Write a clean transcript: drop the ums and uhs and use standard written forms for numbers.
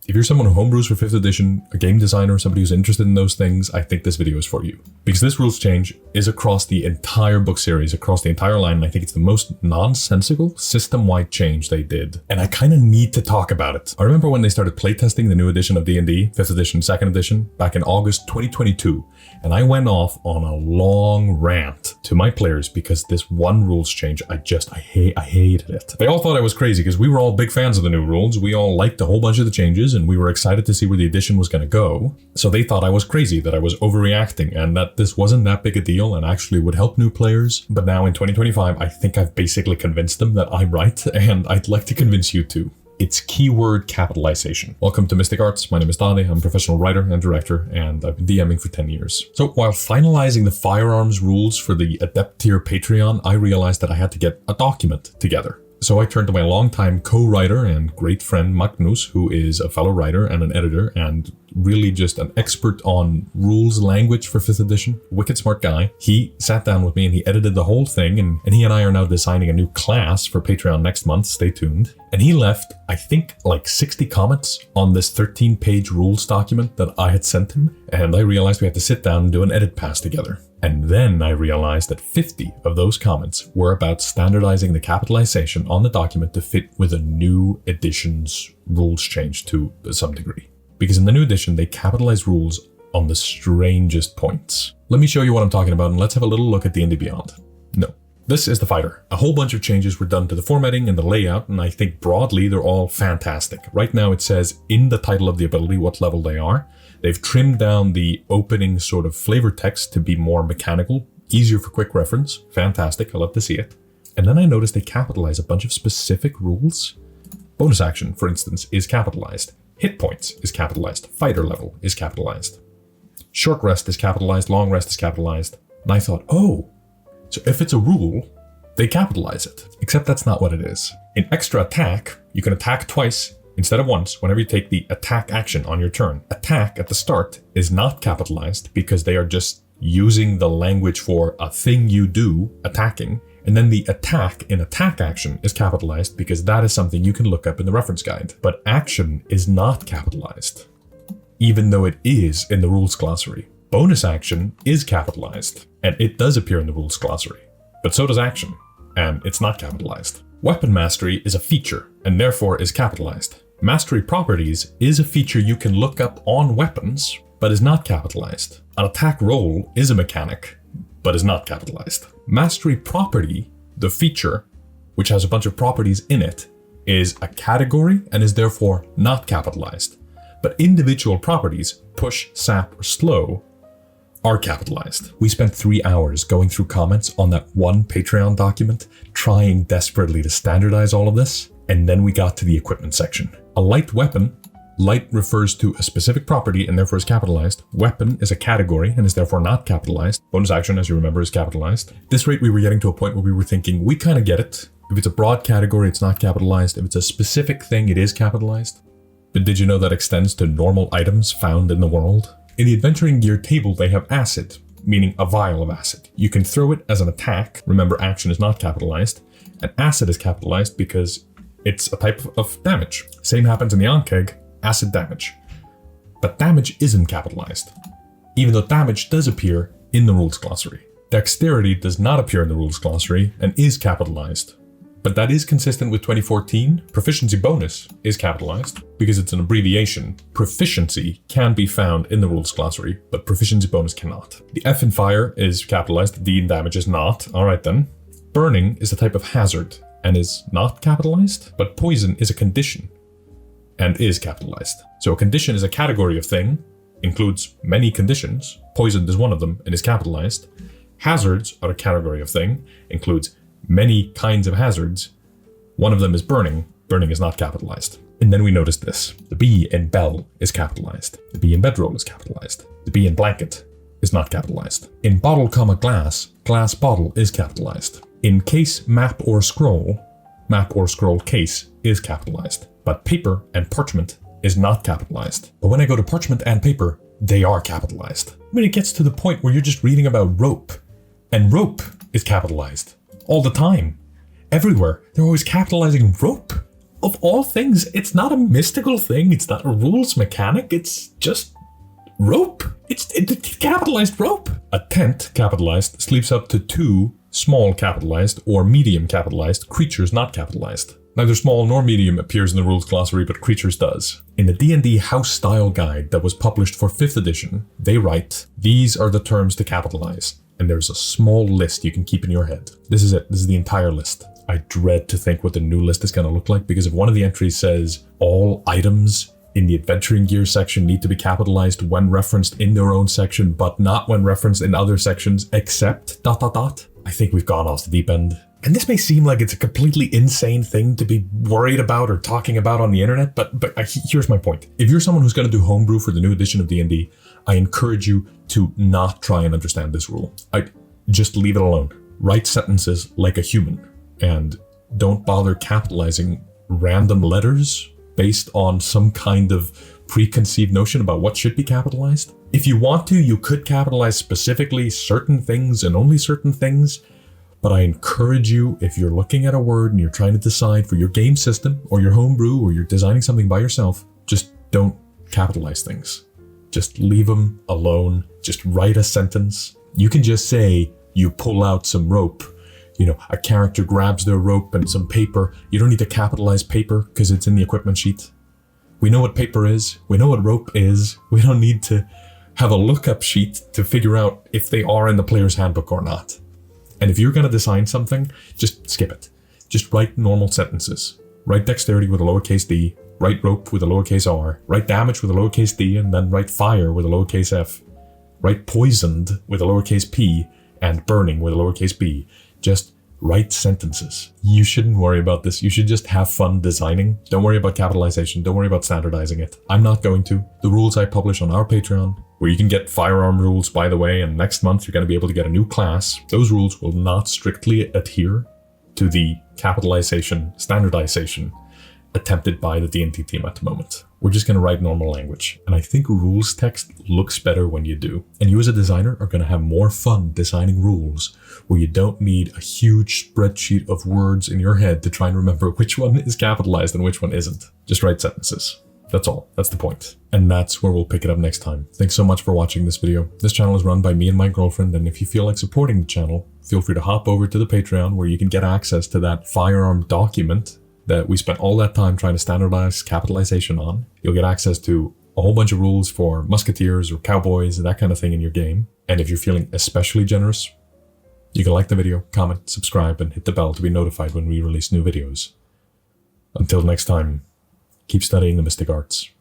If you're someone who homebrews for 5th edition, a game designer, somebody who's interested in those things, I think this video is for you. Because this rules change is across the entire book series, across the entire line, and I think it's the most nonsensical, system-wide change they did. And I kind of need to talk about it. I remember when they started playtesting the new edition of D&D, 5th edition, 2nd edition, back in August 2022, and I went off on a long rant to my players because this one rules change, I hated it. They all thought I was crazy because we were all big fans of the new rules. We all liked a whole bunch of the changes and we were excited to see where the edition was going to go. So they thought I was crazy, that I was overreacting and that this wasn't that big a deal and actually would help new players. But now in 2025, I think I've basically convinced them that I'm right, and I'd like to convince you too. It's keyword capitalization. Welcome to Mystic Arts. My name is Daði. I'm a professional writer and director, and I've been DMing for 10 years. So while finalizing the firearms rules for the Adept tier Patreon, I realized that I had to get a document together. So I turned to my longtime co-writer and great friend Magnus, who is a fellow writer and an editor and really just an expert on rules language for 5th edition. Wicked smart guy. He sat down with me and he edited the whole thing, and he and I are now designing a new class for Patreon next month. Stay tuned. And he left, I think, like 60 comments on this 13-page rules document that I had sent him, and I realized we had to sit down and do an edit pass together. And then I realized that 50 of those comments were about standardizing the capitalization on the document to fit with a new edition's rules change to some degree. Because in the new edition, they capitalize rules on the strangest points. Let me show you what I'm talking about, and let's have a little look at D&D Beyond. No. This is the fighter. A whole bunch of changes were done to the formatting and the layout, and I think broadly they're all fantastic. Right now it says in the title of the ability what level they are. They've trimmed down the opening sort of flavor text to be more mechanical, easier for quick reference. Fantastic, I love to see it. And then I noticed they capitalize a bunch of specific rules. Bonus action, for instance, is capitalized. Hit points is capitalized. Fighter level is capitalized. Short rest is capitalized. Long rest is capitalized. And I thought, oh, so if it's a rule, they capitalize it. Except that's not what it is. In extra attack, you can attack twice instead of once whenever you take the attack action on your turn. Attack at the start is not capitalized because they are just using the language for a thing you do, attacking. And then the attack in attack action is capitalized because that is something you can look up in the reference guide. But action is not capitalized, even though it is in the rules glossary. Bonus action is capitalized, and it does appear in the rules glossary, but so does action, and it's not capitalized. Weapon mastery is a feature, and therefore is capitalized. Mastery properties is a feature you can look up on weapons, but is not capitalized. An attack roll is a mechanic, but is not capitalized. Mastery property, the feature, which has a bunch of properties in it, is a category and is therefore not capitalized. But individual properties, push, sap, or slow, are capitalized. We spent 3 hours going through comments on that one Patreon document, trying desperately to standardize all of this, and then we got to the equipment section. A light weapon, light refers to a specific property and therefore is capitalized. Weapon is a category and is therefore not capitalized. Bonus action, as you remember, is capitalized. At this rate, we were getting to a point where we were thinking, we kind of get it. If it's a broad category, it's not capitalized. If it's a specific thing, it is capitalized. But did you know that extends to normal items found in the world? In the adventuring gear table, they have acid, meaning a vial of acid. You can throw it as an attack. Remember, action is not capitalized. And acid is capitalized because it's a type of damage. Same happens in the Ankeg, acid damage. But damage isn't capitalized, even though damage does appear in the rules glossary. Dexterity does not appear in the rules glossary and is capitalized. But that is consistent with 2014. Proficiency bonus is capitalized because it's an abbreviation. Proficiency can be found in the rules glossary, but proficiency bonus cannot. The F in fire is capitalized, the D in damage is not. All right then. Burning is a type of hazard and is not capitalized, but poison is a condition and is capitalized. So a condition is a category of thing, includes many conditions. Poison is one of them and is capitalized. Hazards are a category of thing, includes many kinds of hazards. One of them is burning. Burning is not capitalized. And then we notice this. The B in bell is capitalized. The B in bedroll is capitalized. The B in blanket is not capitalized. In bottle, glass, glass bottle is capitalized. In case, map or scroll case is capitalized. But paper and parchment is not capitalized. But when I go to parchment and paper, they are capitalized. I mean, it gets to the point where you're just reading about rope, and rope is capitalized all the time. Everywhere. They're always capitalizing rope. of all things, it's not a mystical thing. It's not a rules mechanic. It's just rope. It's capitalized rope. A tent, capitalized, sleeps up to 2 small capitalized or medium capitalized creatures not capitalized. Neither small nor medium appears in the rules glossary, but creatures does. In the D&D house style guide that was published for 5th edition, they write, these are the terms to capitalize. And there's a small list you can keep in your head. This is it. This is the entire list. I dread to think what the new list is going to look like, because if one of the entries says all items in the adventuring gear section need to be capitalized when referenced in their own section, but not when referenced in other sections except ... I think we've gone off the deep end. And this may seem like it's a completely insane thing to be worried about or talking about on the internet, but here's my point. If you're someone who's going to do homebrew for the new edition of D&D, I encourage you to not try and understand this rule. I just leave it alone. Write sentences like a human, and don't bother capitalizing random letters based on some kind of preconceived notion about what should be capitalized. If you want to, you could capitalize specifically certain things and only certain things, but I encourage you, if you're looking at a word and you're trying to decide for your game system or your homebrew or you're designing something by yourself, just don't capitalize things. Just leave them alone. Just write a sentence. You can just say, you pull out some rope. You know, a character grabs their rope and some paper. You don't need to capitalize paper because it's in the equipment sheet. We know what paper is. We know what rope is. We don't need to have a lookup sheet to figure out if they are in the player's handbook or not. And if you're going to design something, just skip it. Just write normal sentences. Write dexterity with a lowercase d, write rope with a lowercase r, write damage with a lowercase d, and then write fire with a lowercase f. Write poisoned with a lowercase p, and burning with a lowercase b. Just write sentences. You shouldn't worry about this. You should just have fun designing. Don't worry about capitalization. Don't worry about standardizing it. I'm not going to. The rules I publish on our Patreon, where you can get firearm rules, by the way, and next month you're going to be able to get a new class. Those rules will not strictly adhere to the capitalization, standardization attempted by the D&D team at the moment. We're just going to write normal language. And I think rules text looks better when you do. And you as a designer are going to have more fun designing rules where you don't need a huge spreadsheet of words in your head to try and remember which one is capitalized and which one isn't. Just write sentences. That's all. That's the point. And that's where we'll pick it up next time. Thanks so much for watching this video. This channel is run by me and my girlfriend, and if you feel like supporting the channel, feel free to hop over to the Patreon where you can get access to that firearm document that we spent all that time trying to standardize capitalization on. You'll get access to a whole bunch of rules for musketeers or cowboys, that kind of thing in your game. And if you're feeling especially generous, you can like the video, comment, subscribe, and hit the bell to be notified when we release new videos. Until next time, keep studying the mystic arts.